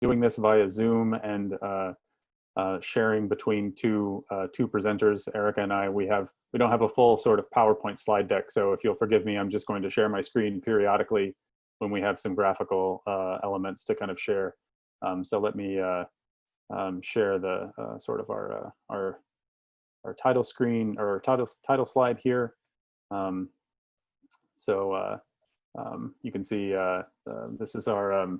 doing this via Zoom and sharing between two presenters, Erika and I. We don't have a full sort of PowerPoint slide deck, so if you'll forgive me, I'm just going to share my screen periodically when we have some graphical elements to kind of share. So let me share the sort of our title screen or title slide here. You can see this is our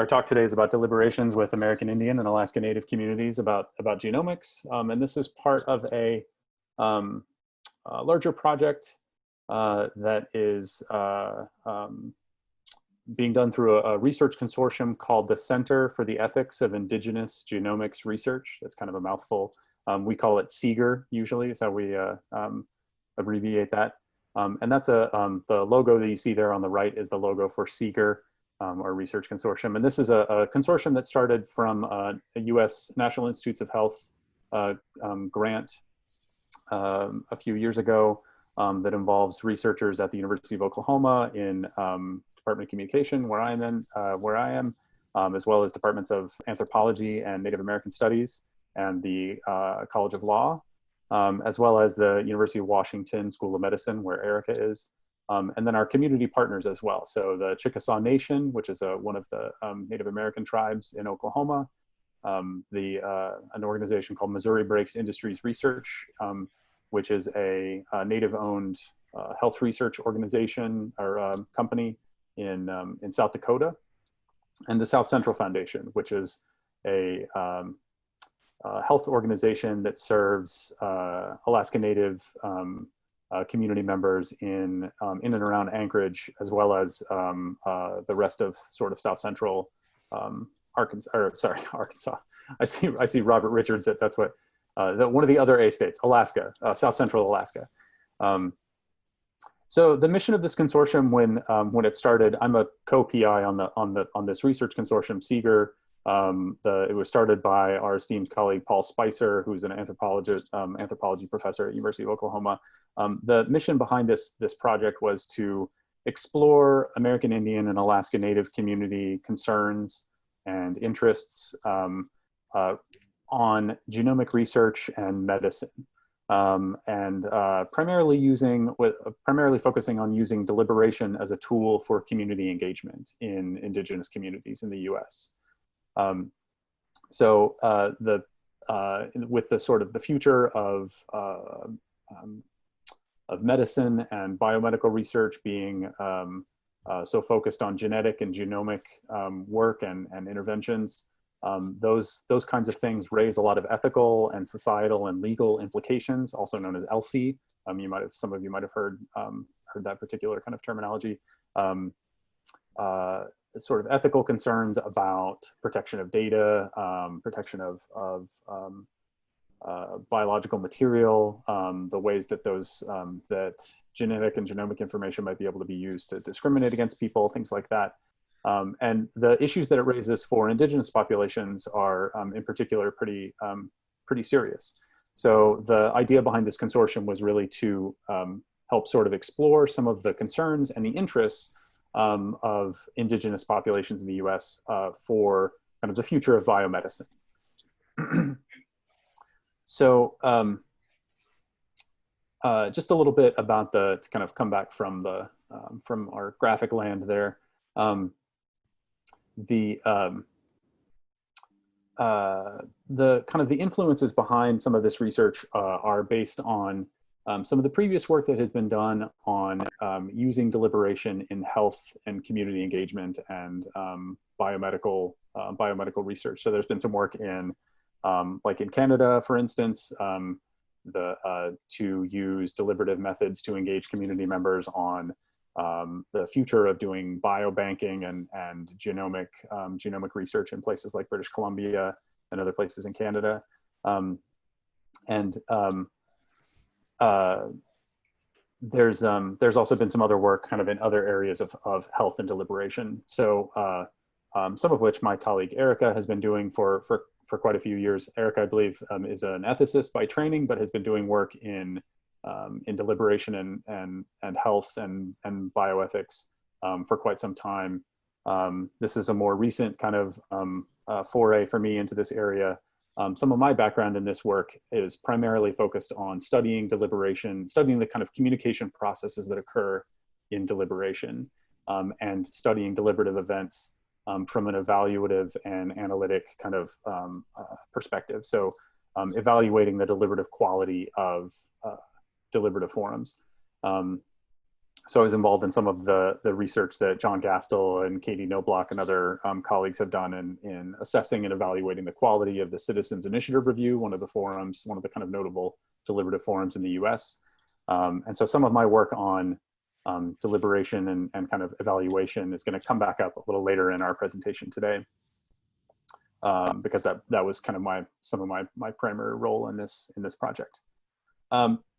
talk today is about deliberations with American Indian and Alaska Native communities about genomics, and this is part of a larger project that is being done through a research consortium called the Center for the Ethics of Indigenous Genomics Research. That's kind of a mouthful. We call it CIGR usually, is how we abbreviate that. And that's the logo that you see there on the right is the logo for CIGR, our research consortium. And this is a consortium that started from a US National Institutes of Health grant a few years ago that involves researchers at the University of Oklahoma in Department of Communication, where I am, as well as departments of anthropology and Native American Studies and the College of Law, as well as the University of Washington School of Medicine, where Erika is, and then our community partners as well. So the Chickasaw Nation, which is one of the Native American tribes in Oklahoma, an organization called Missouri Breaks Industries Research, which is a Native-owned health research organization or company in South Dakota, and the South Central Foundation, which is a health organization that serves Alaska Native community members in and around Anchorage, as well as the rest of sort of South Central Arkansas. I see Robert Richards. That's what one of the other A states, Alaska, South Central Alaska. So the mission of this consortium, when it started, I'm a co-PI on this research consortium, CIGR. It was started by our esteemed colleague Paul Spicer, who's an anthropology professor at University of Oklahoma. The mission behind this project was to explore American Indian and Alaska Native community concerns and interests on genomic research and medicine, primarily focusing on using deliberation as a tool for community engagement in Indigenous communities in the U.S. With the sort of the future of medicine and biomedical research being so focused on genetic and genomic work and interventions, those kinds of things raise a lot of ethical and societal and legal implications, also known as ELSI. Some of you might have heard that particular kind of terminology. Sort of ethical concerns about protection of data, protection of biological material, the ways that that genetic and genomic information might be able to be used to discriminate against people, things like that. And the issues that it raises for Indigenous populations are, in particular, pretty serious. So the idea behind this consortium was really to help sort of explore some of the concerns and the interests of Indigenous populations in the U.S. For kind of the future of biomedicine. So just a little bit about to kind of come back from our graphic land there. The kind of the influences behind some of this research are based on some of the previous work that has been done on using deliberation in health and community engagement and biomedical research. So there's been some work in, like in Canada, for instance, to use deliberative methods to engage community members on the future of doing biobanking and genomic research in places like British Columbia and other places in Canada. There's also been some other work kind of in other areas of health and deliberation. So some of which my colleague Erika has been doing for quite a few years. Erika, I believe, is an ethicist by training, but has been doing work in deliberation and health and bioethics for quite some time. This is a more recent kind of foray for me into this area. Some of my background in this work is primarily focused on studying deliberation, studying the kind of communication processes that occur in deliberation, and studying deliberative events from an evaluative and analytic kind of perspective. So evaluating the deliberative quality of deliberative forums. So I was involved in some of the research that John Gastel and Katie Knobloch and other colleagues have done in assessing and evaluating the quality of the Citizens Initiative Review, one of the forums, one of the kind of notable deliberative forums in the US. And so some of my work on deliberation and kind of evaluation is going to come back up a little later in our presentation today, because that was kind of some of my primary role in this project.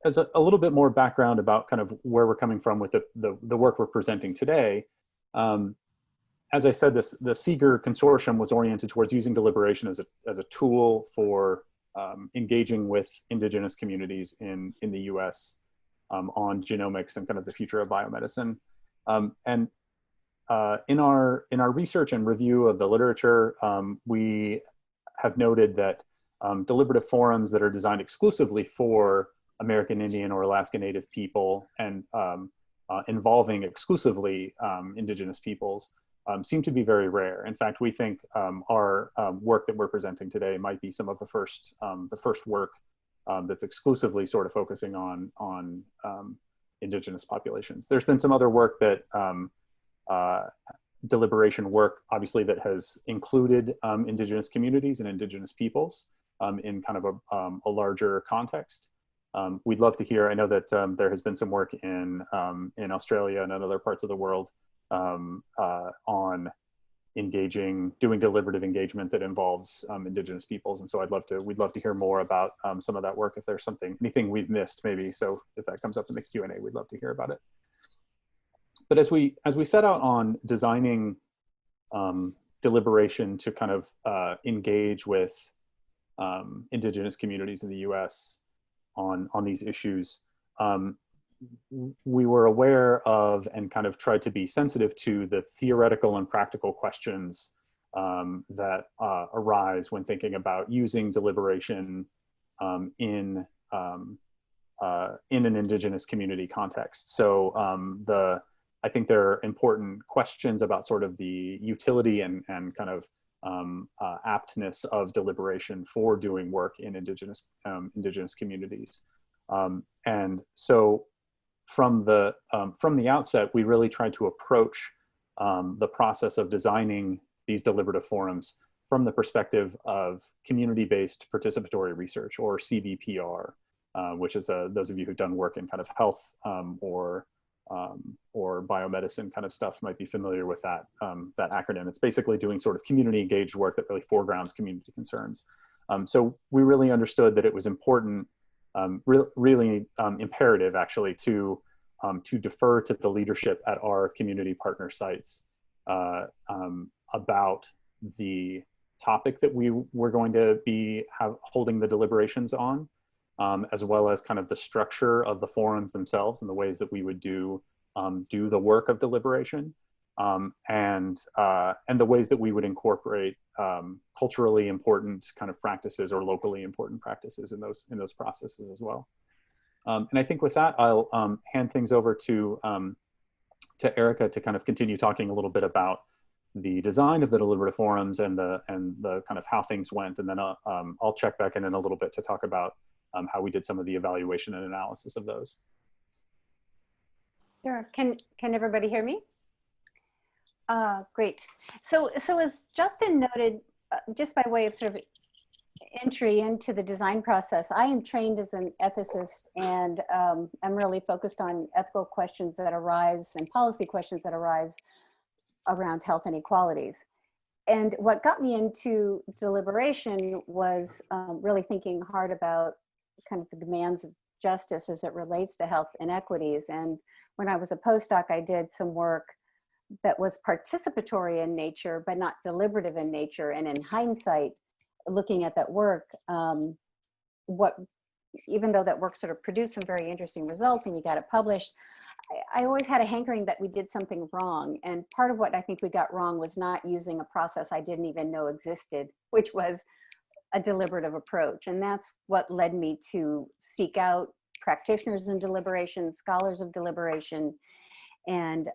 As a little bit more background about kind of where we're coming from with the work we're presenting today, as I said, the Seeger consortium was oriented towards using deliberation as a tool for engaging with Indigenous communities in the US on genomics and kind of the future of biomedicine. In our research and review of the literature, we have noted that deliberative forums that are designed exclusively for American Indian or Alaska Native people and involving exclusively Indigenous peoples seem to be very rare. In fact, we think our work that we're presenting today might be some of the first work that's exclusively sort of focusing on Indigenous populations. There's been some other work that deliberation work, obviously, that has included Indigenous communities and Indigenous peoples in kind of a larger context. We'd love to hear. I know that there has been some work in Australia and in other parts of the world on doing deliberative engagement that involves Indigenous peoples, and so we'd love to hear more about some of that work. If there's anything we've missed, maybe. So if that comes up in the Q&A, we'd love to hear about it. But as we set out on designing deliberation to kind of engage with Indigenous communities in the U.S. on these issues, we were aware of and kind of tried to be sensitive to the theoretical and practical questions that arise when thinking about using deliberation in an Indigenous community context. So I think there are important questions about sort of the utility and kind of aptness of deliberation for doing work in Indigenous communities. And so from the outset, we really tried to approach the process of designing these deliberative forums from the perspective of community-based participatory research, or CBPR, which is those of you who've done work in kind of health or biomedicine kind of stuff might be familiar with that acronym. It's basically doing sort of community engaged work that really foregrounds community concerns. So we really understood that it was important, really imperative actually, to defer to the leadership at our community partner sites about the topic that we were going to be holding the deliberations on, as well as kind of the structure of the forums themselves and the ways that we would do the work of deliberation, and the ways that we would incorporate culturally important kind of practices or locally important practices in those processes as well. And I think with that, I'll hand things over to Erika to kind of continue talking a little bit about the design of the deliberative forums and the kind of how things went, and then I'll check back in a little bit to talk about how we did some of the evaluation and analysis of those. Sure. Can everybody hear me? Great. So as Justin noted, just by way of sort of entry into the design process, I am trained as an ethicist, and I'm really focused on ethical questions that arise and policy questions that arise around health inequalities. And what got me into deliberation was really thinking hard about kind of the demands of justice as it relates to health inequities. And when I was a postdoc, I did some work that was participatory in nature, but not deliberative in nature. And in hindsight, looking at that work, what even though that work sort of produced some very interesting results and we got it published, I always had a hankering that we did something wrong. And part of what I think we got wrong was not using a process I didn't even know existed, which was a deliberative approach. And that's what led me to seek out practitioners in deliberation, scholars of deliberation, and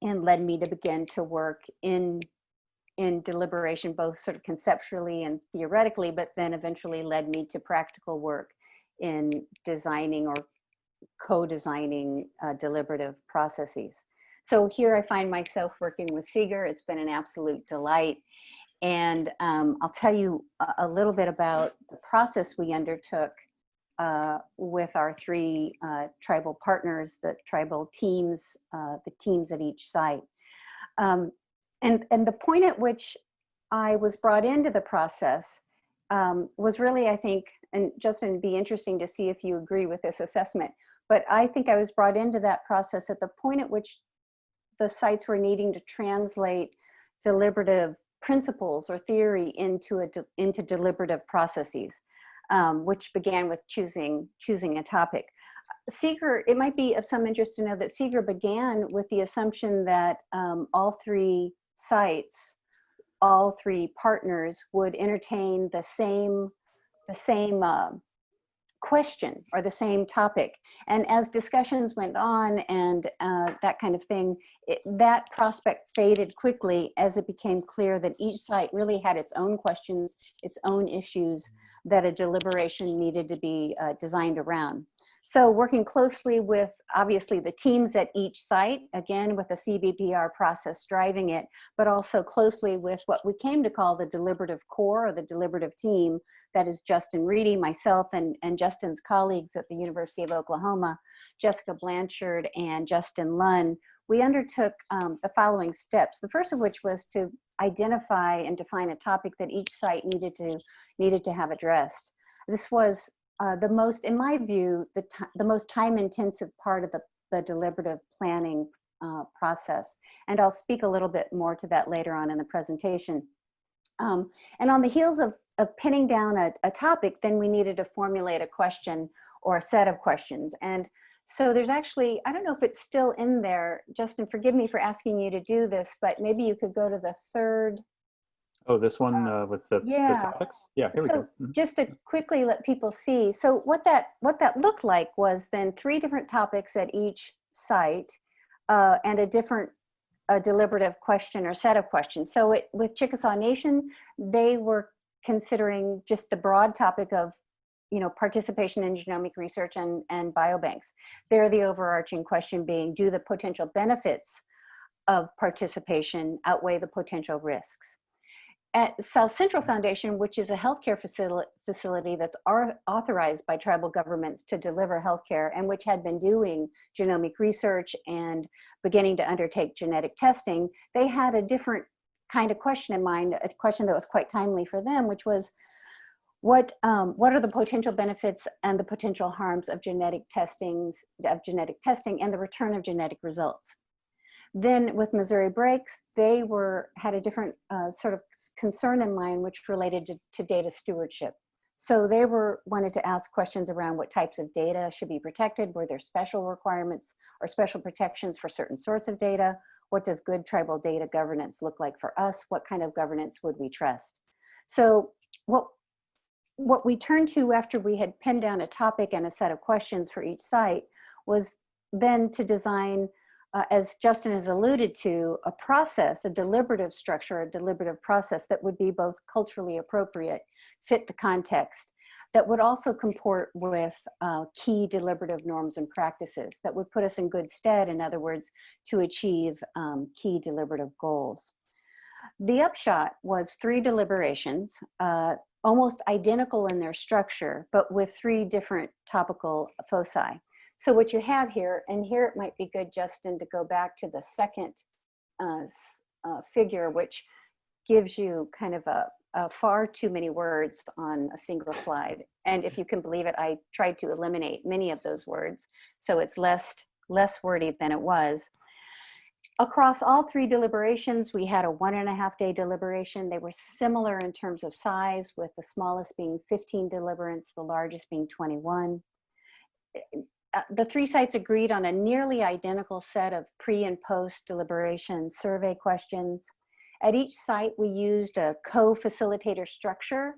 led me to begin to work in deliberation, both sort of conceptually and theoretically, but then eventually led me to practical work in designing or co-designing deliberative processes. So here I find myself working with Seeger. It's been an absolute delight. And I'll tell you a little bit about the process we undertook with our three tribal partners, the tribal teams, the teams at each site. And the point at which I was brought into the process was really, I think, and Justin, it'd be interesting to see if you agree with this assessment, but I think I was brought into that process at the point at which the sites were needing to translate deliberative principles or theory into deliberative processes, which began with choosing a topic. Seeger, it might be of some interest to know that Seeger began with the assumption that all three sites, all three partners would entertain the same question or the same topic. And as discussions went on and that kind of thing, that prospect faded quickly as it became clear that each site really had its own questions, its own issues that a deliberation needed to be designed around. So working closely with, obviously, the teams at each site, again, with the CBPR process driving it, but also closely with what we came to call the Deliberative Core, or the deliberative team, that is Justin Reedy, myself, and Justin's colleagues at the University of Oklahoma, Jessica Blanchard and Justin Lunn. We undertook the following steps, the first of which was to identify and define a topic that each site needed to have addressed. This was the most, in my view, the most time-intensive part of the deliberative planning process. And I'll speak a little bit more to that later on in the presentation. And on the heels of pinning down a topic, then we needed to formulate a question or a set of questions. And so there's actually, I don't know if it's still in there, Justin, forgive me for asking you to do this, but maybe you could go to the third. Oh, this one with the topics? Yeah, here we go. Just to quickly let people see, so what that looked like was then 3 different topics at each site and a different deliberative question or set of questions. So with Chickasaw Nation, they were considering just the broad topic of, you know, participation in genomic research and biobanks. There, the overarching question being, do the potential benefits of participation outweigh the potential risks? At South Central Foundation, which is a healthcare facility that's authorized by tribal governments to deliver healthcare and which had been doing genomic research and beginning to undertake genetic testing, they had a different kind of question in mind, a question that was quite timely for them, which was, what are the potential benefits and the potential harms of genetic testing and the return of genetic results? Then with Missouri Breaks, they had a different sort of concern in mind, which related to data stewardship. So they wanted to ask questions around what types of data should be protected, were there special requirements or special protections for certain sorts of data? What does good tribal data governance look like for us? What kind of governance would we trust? So what we turned to after we had pinned down a topic and a set of questions for each site was then to design, as Justin has alluded to, a process, a deliberative structure, a deliberative process that would be both culturally appropriate, fit the context, that would also comport with key deliberative norms and practices that would put us in good stead, in other words, to achieve key deliberative goals. The upshot was 3 deliberations, almost identical in their structure, but with 3 different topical foci. So what you have here, and here it might be good, Justin, to go back to the second figure, which gives you kind of a far too many words on a single slide. And if you can believe it, I tried to eliminate many of those words, so it's less wordy than it was. Across all 3 deliberations, we had a 1.5-day deliberation. They were similar in terms of size, with the smallest being 15 deliberants, the largest being 21. The 3 sites agreed on a nearly identical set of pre and post deliberation survey questions. At each site, we used a co-facilitator structure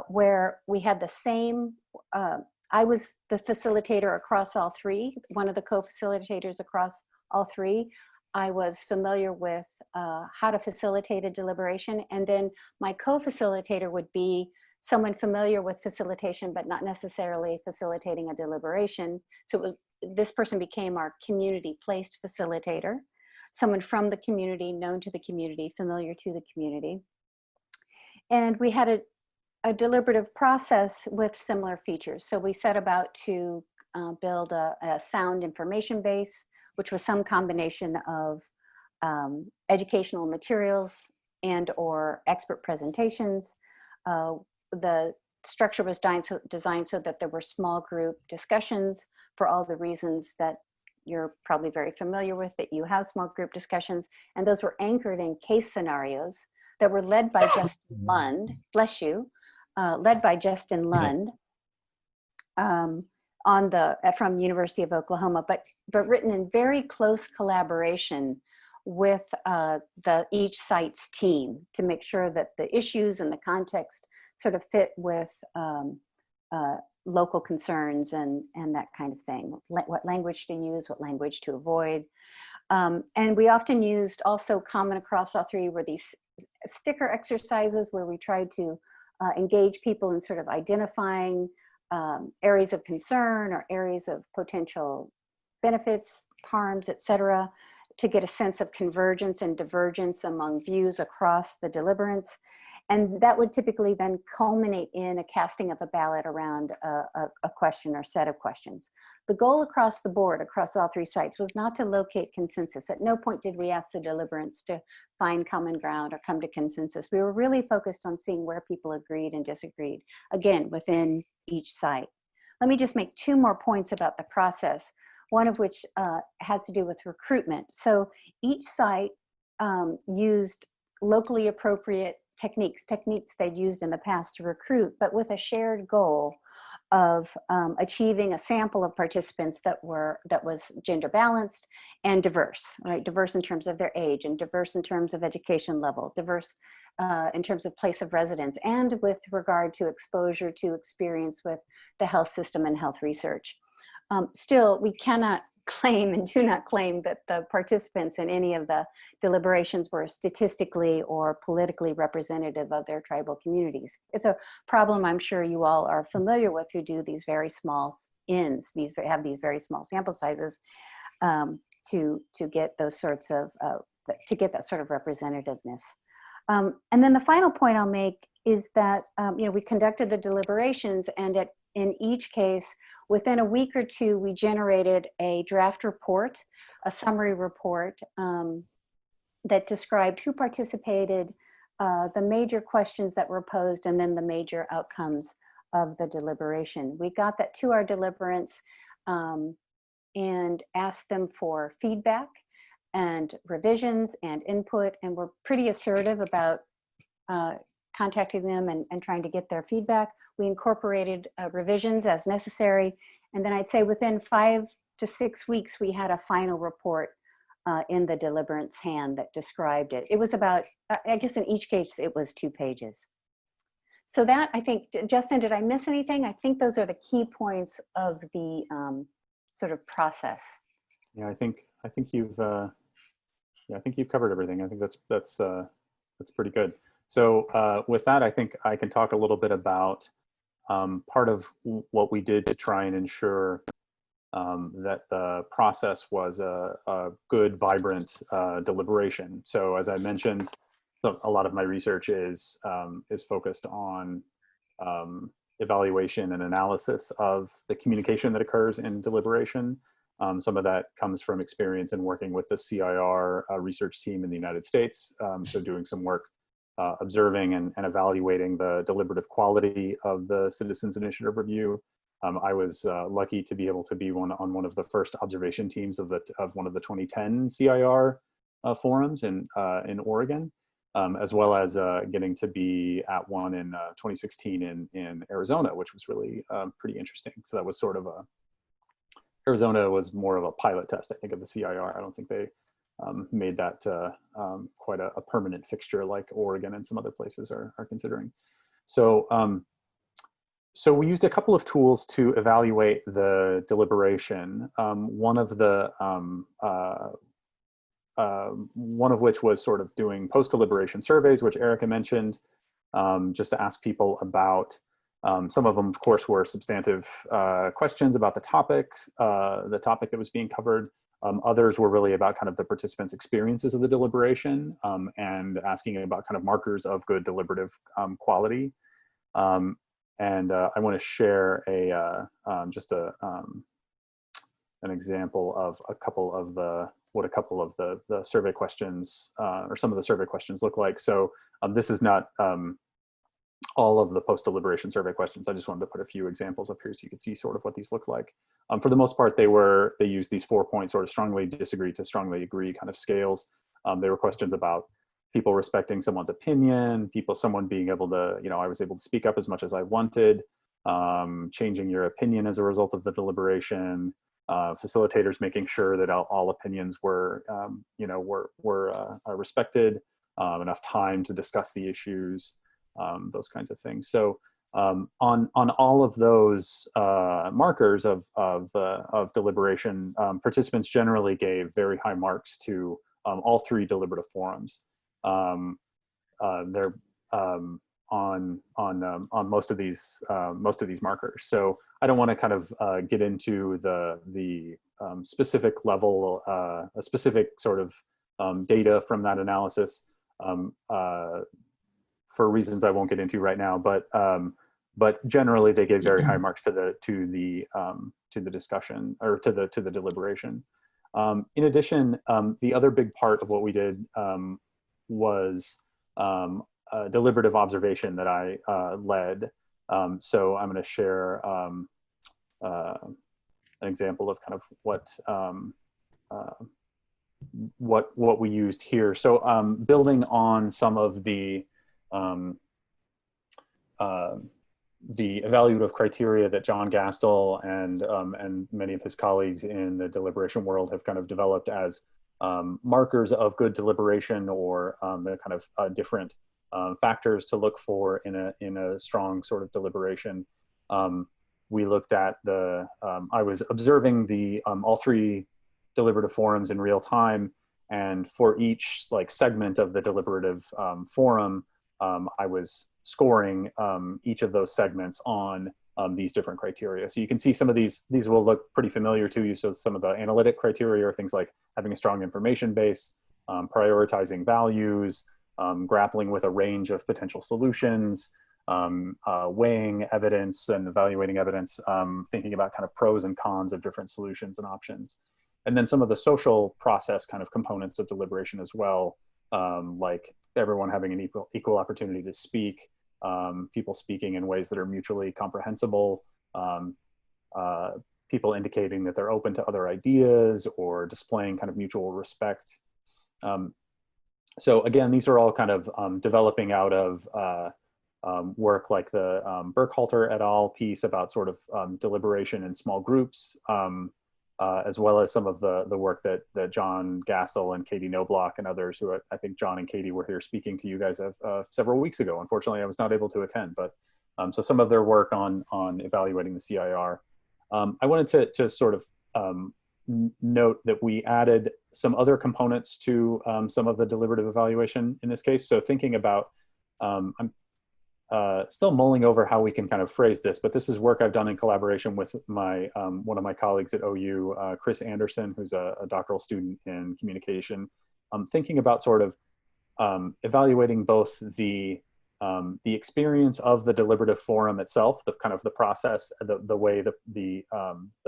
where we had the same, I was the facilitator across all 3, one of the co-facilitators across all 3. I was familiar with how to facilitate a deliberation, and then my co-facilitator would be someone familiar with facilitation, but not necessarily facilitating a deliberation. So this person became our community-placed facilitator, someone from the community, known to the community, familiar to the community. And we had a deliberative process with similar features. So we set about to build a sound information base, which was some combination of educational materials and or expert presentations. The structure was designed so that there were small group discussions for all the reasons that you're probably very familiar with, that you have small group discussions, and those were anchored in case scenarios that were led by Justin Lund, bless you, led by Justin Lund from University of Oklahoma, but written in very close collaboration with each site's team to make sure that the issues and the context sort of fit with local concerns and that kind of thing. What language to use, what language to avoid. And we often used, also common across all 3, were these sticker exercises where we tried to engage people in sort of identifying areas of concern or areas of potential benefits, harms, et cetera, to get a sense of convergence and divergence among views across the deliberants. And that would typically then culminate in a casting of a ballot around a question or set of questions. The goal across the board, across all 3 sites, was not to locate consensus. At no point did we ask the deliberants to find common ground or come to consensus. We were really focused on seeing where people agreed and disagreed, again, within each site. Let me just make 2 more points about the process, one of which has to do with recruitment. So each site used locally appropriate techniques they'd used in the past to recruit, but with a shared goal of achieving a sample of participants that was gender balanced and diverse, right? Diverse in terms of their age, and diverse in terms of education level, diverse in terms of place of residence, and with regard to exposure to experience with the health system and health research. Still, we cannot claim and do not claim that the participants in any of the deliberations were statistically or politically representative of their tribal communities. It's a problem I'm sure you all are familiar with who do these very small ins, have these very small sample sizes to get those sorts of, to get that sort of representativeness. And then the final point I'll make is that we conducted the deliberations, and in each case, within a week or 2, we generated a draft report, a summary report that described who participated, the major questions that were posed, and then the major outcomes of the deliberation. We got that to our deliberants and asked them for feedback and revisions and input, and we're pretty assertive about contacting them and trying to get their feedback. We incorporated revisions as necessary, and then I'd say within 5 to 6 weeks, we had a final report in the deliberant's hand that described it. It was about, I guess in each case, it was 2 pages. So that, I think, Justin, did I miss anything? I think those are the key points of the sort of process. Yeah, I think you've covered everything. I think that's pretty good. So with that, I think I can talk a little bit about part of what we did to try and ensure that the process was a good, vibrant deliberation. So as I mentioned, a lot of my research is focused on evaluation and analysis of the communication that occurs in deliberation. Some of that comes from experience in working with the CIR research team in the United States. So doing some work observing and evaluating the deliberative quality of the Citizens Initiative Review. I was lucky to be able to be on one of the first observation teams of one of the 2010 CIR forums in Oregon, as well as getting to be at one in 2016 in Arizona, which was really pretty interesting. So that was sort of Arizona was more of a pilot test, I think, of the CIR. I don't think they made that quite a permanent fixture like Oregon and some other places are considering. So, so we used a couple of tools to evaluate the deliberation. One of which was sort of doing post-deliberation surveys, which Erika mentioned, just to ask people about, some of them, of course, were substantive questions about the topic that was being covered. Others were really about kind of the participants' experiences of the deliberation, and asking about kind of markers of good deliberative quality. And I want to share just an example of what a couple of the survey questions, or some of the survey questions look like. So this is not all of the post-deliberation survey questions. I just wanted to put a few examples up here so you could see sort of what these look like. For the most part, they used these 4-point sort of strongly disagree to strongly agree kind of scales. They were questions about people respecting someone's opinion, someone being able to, I was able to speak up as much as I wanted, changing your opinion as a result of the deliberation, facilitators making sure that all opinions were, respected, enough time to discuss the issues, those kinds of things. So on all of those markers of deliberation, participants generally gave very high marks to all 3 deliberative forums. They're on most of these markers. So I don't want to kind of get into the specific level, a specific sort of data from that analysis for reasons I won't get into right now. But generally, they gave very high marks to the discussion, or to the deliberation. In addition, the other big part of what we did was a deliberative observation that I led. So I'm going to share an example of kind of what we used here. So building on some of the evaluative criteria that John Gastel and many of his colleagues in the deliberation world have kind of developed as markers of good deliberation, or the kind of different factors to look for in a strong sort of deliberation. We looked at I was observing all 3 deliberative forums in real time, and for each segment of the deliberative forum, I was scoring each of those segments on these different criteria. So you can see some of these will look pretty familiar to you. So some of the analytic criteria are things like having a strong information base, prioritizing values, grappling with a range of potential solutions, weighing evidence and evaluating evidence, thinking about kind of pros and cons of different solutions and options. And then some of the social process kind of components of deliberation as well, like everyone having an equal opportunity to speak, people speaking in ways that are mutually comprehensible, people indicating that they're open to other ideas or displaying kind of mutual respect. So again, these are all kind of developing out of work like the Burkhalter et al. Piece about sort of deliberation in small groups, as well as some of the work that John Gastel and Katie Knobloch and others, who I think John and Katie were here speaking to you guys several weeks ago. Unfortunately, I was not able to attend, but so some of their work on evaluating the CIR. I wanted to sort of note that we added some other components to some of the deliberative evaluation in this case. So thinking about, I'm still mulling over how we can kind of phrase this, but this is work I've done in collaboration with my one of my colleagues at OU, Chris Anderson, who's a doctoral student in communication. Thinking about sort of evaluating both the experience of the deliberative forum itself, the kind of the process, the way the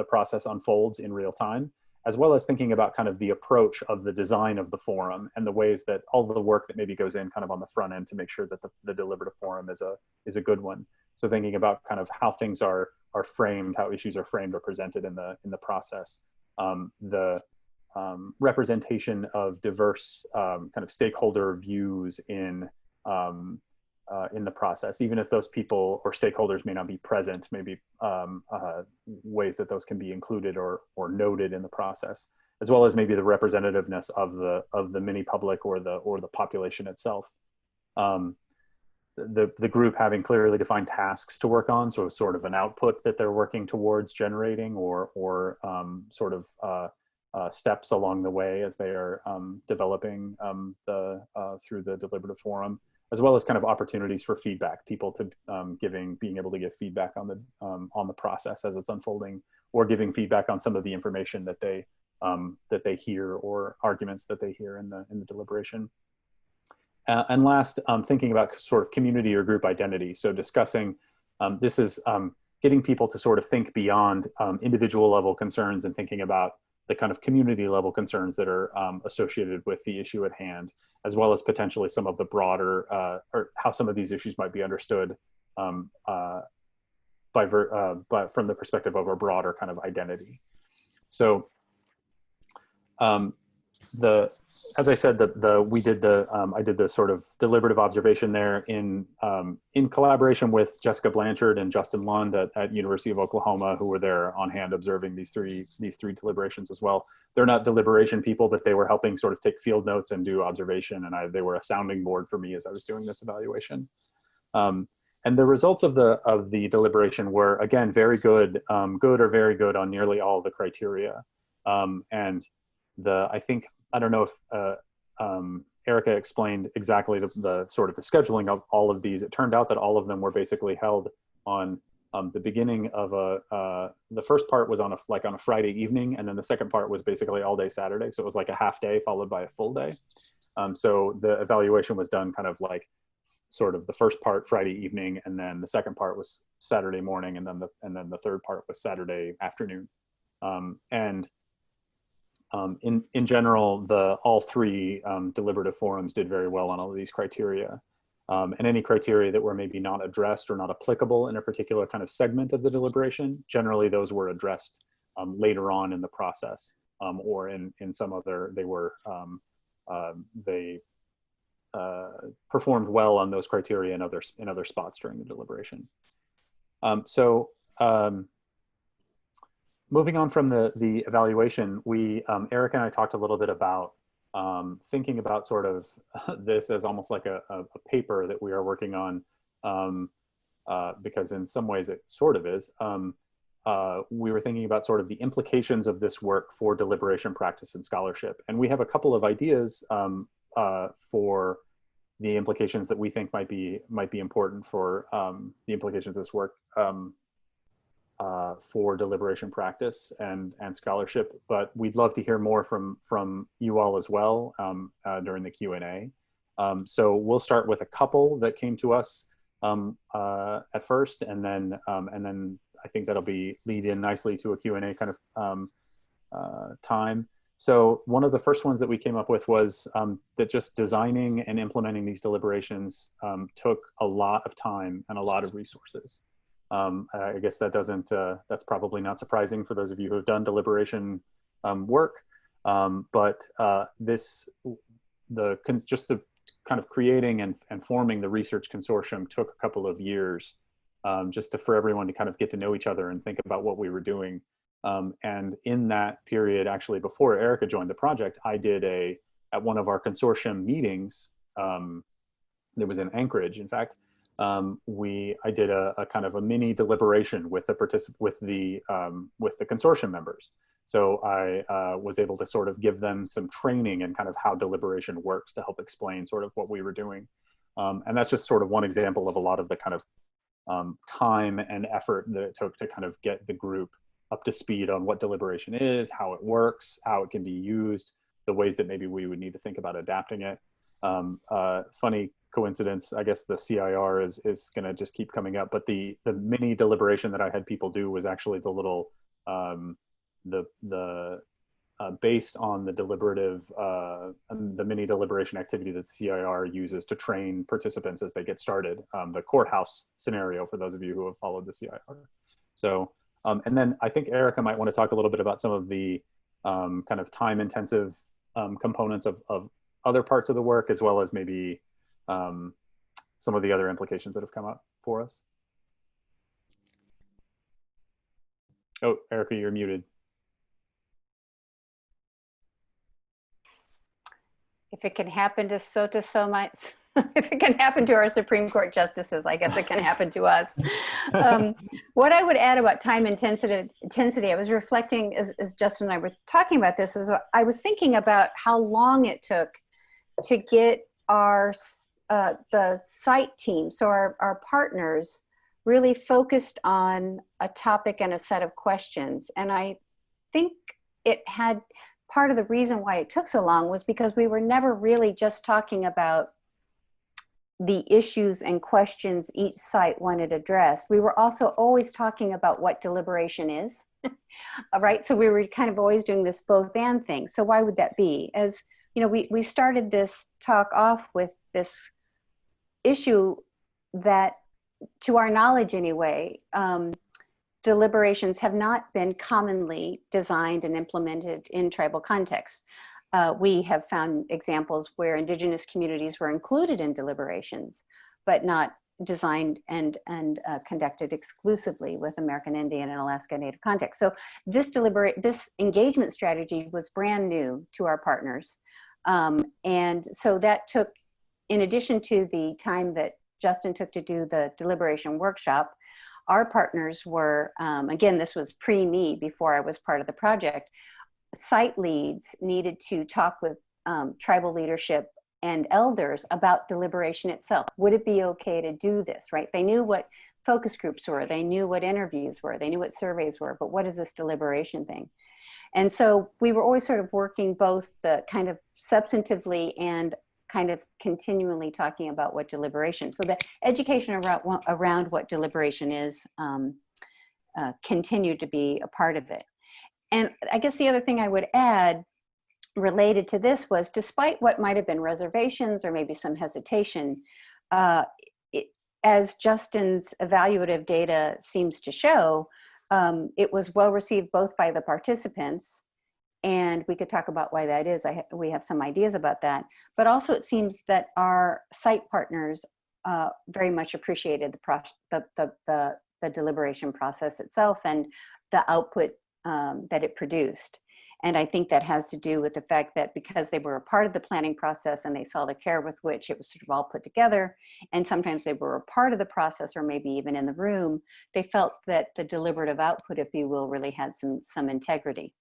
process unfolds in real time, as well as thinking about kind of the approach of the design of the forum and the ways that all the work that maybe goes in kind of on the front end to make sure that the deliberative forum is a good one. So thinking about kind of how things are framed, how issues are framed or presented in the process. The representation of diverse kind of stakeholder views in the process, even if those people or stakeholders may not be present, maybe ways that those can be included or noted in the process, as well as maybe the representativeness of the mini public or the population itself. The group having clearly defined tasks to work on, so sort of an output that they're working towards generating, or sort of steps along the way as they are developing through the deliberative forum, as well as kind of opportunities for feedback, people to being able to give feedback on the process as it's unfolding, or giving feedback on some of the information that they hear, or arguments that they hear in the deliberation. And last, thinking about sort of community or group identity. So discussing, this is getting people to sort of think beyond individual level concerns and thinking about the kind of community level concerns that are associated with the issue at hand, as well as potentially some of the broader, or how some of these issues might be understood but from the perspective of a broader kind of identity. So as I said, I did the sort of deliberative observation there in collaboration with Jessica Blanchard and Justin Lund at University of Oklahoma, who were there on hand observing these three deliberations as well. They're not deliberation people, but they were helping sort of take field notes and do observation, and they were a sounding board for me as I was doing this evaluation. And the results of the deliberation were, again, very good, good or very good on nearly all of the criteria. And I don't know if Erika explained exactly the sort of the scheduling of all of these. It turned out that all of them were basically held on the beginning of the first part was on a Friday evening, and then the second part was basically all day Saturday. So it was like a half day followed by a full day. So the evaluation was done kind of like sort of the first part Friday evening, and then the second part was Saturday morning, and then the third part was Saturday afternoon. In general, all three deliberative forums did very well on all of these criteria. And any criteria that were maybe not addressed or not applicable in a particular kind of segment of the deliberation, generally those were addressed later on in the process, or in some other, they performed well on those criteria in other spots during the deliberation. Moving on from the evaluation, Erika and I talked a little bit about thinking about sort of this as almost like a paper that we are working on, because in some ways it sort of is. We were thinking about sort of the implications of this work for deliberation practice and scholarship. And we have a couple of ideas for the implications that we think might be important for the implications of this work for deliberation practice and scholarship, but we'd love to hear more from you all as well during the Q&A. So we'll start with a couple that came to us at first, and then I think that'll lead in nicely to a Q&A kind of time. So one of the first ones that we came up with was that just designing and implementing these deliberations took a lot of time and a lot of resources. I guess that's probably not surprising for those of you who have done deliberation work, but just the kind of creating and forming the research consortium took a couple of years, just for everyone to kind of get to know each other and think about what we were doing. And in that period, actually before Erika joined the project, I did at one of our consortium meetings, that was in Anchorage, in fact, I did a kind of a mini deliberation with the consortium members. So I was able to sort of give them some training and kind of how deliberation works to help explain sort of what we were doing. And that's just sort of one example of a lot of the kind of time and effort that it took to kind of get the group up to speed on what deliberation is, how it works, how it can be used, the ways that maybe we would need to think about adapting it. Funny coincidence, I guess the CIR is going to just keep coming up, but the mini deliberation that I had people do was actually the little based on the deliberative the mini deliberation activity that the CIR uses to train participants as they get started, the courthouse scenario for those of you who have followed the CIR. So, and then I think Erika might want to talk a little bit about some of the kind of time-intensive components of other parts of the work, as well as maybe some of the other implications that have come up for us. Oh, Erika, you're muted. If it can happen to if it can happen to our Supreme Court justices, I guess it can happen to us. What I would add about time intensity, I was reflecting as Justin and I were talking about this, is I was thinking about how long it took to get our the site team, so our partners, really focused on a topic and a set of questions. And I think it had part of the reason why it took so long was because we were never really just talking about the issues and questions each site wanted addressed. We were also always talking about what deliberation is, right? So we were kind of always doing this both and thing. So why would that be? As you know, we started this talk off with this issue that, to our knowledge anyway, deliberations have not been commonly designed and implemented in tribal contexts. We have found examples where Indigenous communities were included in deliberations, but not designed and conducted exclusively with American Indian and Alaska Native context. So this engagement strategy was brand new to our partners. And so that took, in addition to the time that Justin took to do the deliberation workshop, our partners were, again, this was pre-me, before I was part of the project, site leads needed to talk with tribal leadership and elders about deliberation itself. Would it be okay to do this, right? They knew what focus groups were, they knew what interviews were, they knew what surveys were, but what is this deliberation thing? And so we were always sort of working both the kind of substantively and kind of continually talking about what deliberation. So the education around what deliberation is continued to be a part of it. And I guess the other thing I would add related to this was, despite what might have been reservations or maybe some hesitation, as Justin's evaluative data seems to show, it was well received both by the participants, and we could talk about why that is. We have some ideas about that. But also it seems that our site partners very much appreciated the deliberation process itself and the output that it produced. And I think that has to do with the fact that because they were a part of the planning process and they saw the care with which it was sort of all put together, and sometimes they were a part of the process or maybe even in the room, they felt that the deliberative output, if you will, really had some integrity.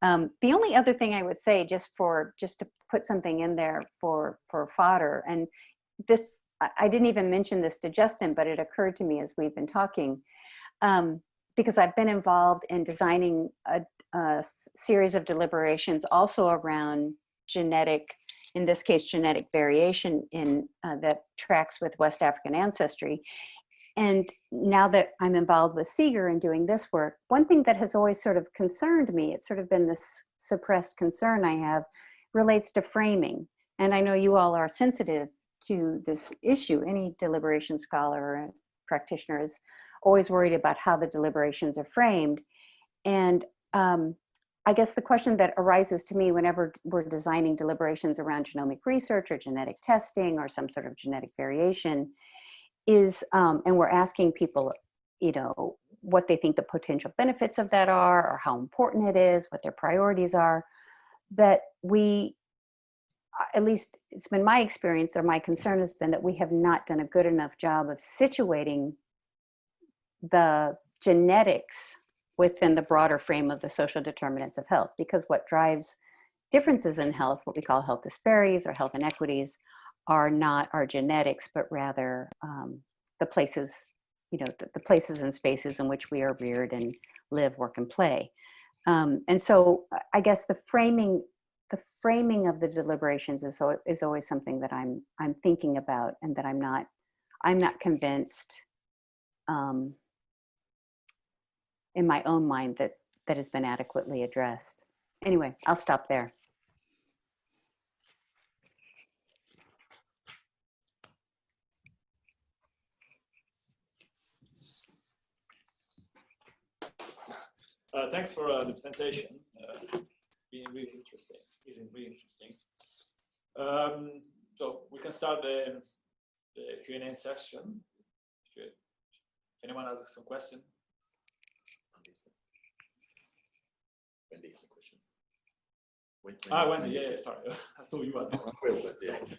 The only other thing I would say, just to put something in there for fodder, and this, I didn't even mention this to Justin, but it occurred to me as we've been talking, because I've been involved in designing a series of deliberations also around genetic, in this case, genetic variation that tracks with West African ancestry. And now that I'm involved with Seeger and doing this work, one thing that has always sort of concerned me, it's sort of been this suppressed concern I have, relates to framing. And I know you all are sensitive to this issue. Any deliberation scholar or practitioner is always worried about how the deliberations are framed. And I guess the question that arises to me whenever we're designing deliberations around genomic research or genetic testing or some sort of genetic variation is, and we're asking people, you know, what they think the potential benefits of that are, or how important it is, what their priorities are, that we, at least it's been my experience or my concern has been that we have not done a good enough job of situating the genetics within the broader frame of the social determinants of health, because what drives differences in health, what we call health disparities or health inequities, are not our genetics, but rather the places, you know, the places and spaces in which we are reared and live, work, and play. And so I guess the framing of the deliberations is always something that I'm thinking about, and that I'm not convinced in my own mind that has been adequately addressed. Anyway, I'll stop there. Thanks for the presentation. It's been really interesting. So we can start the Q&A session. If anyone has some question. Wendy has a question. Wendy, yeah, sorry. I thought you had.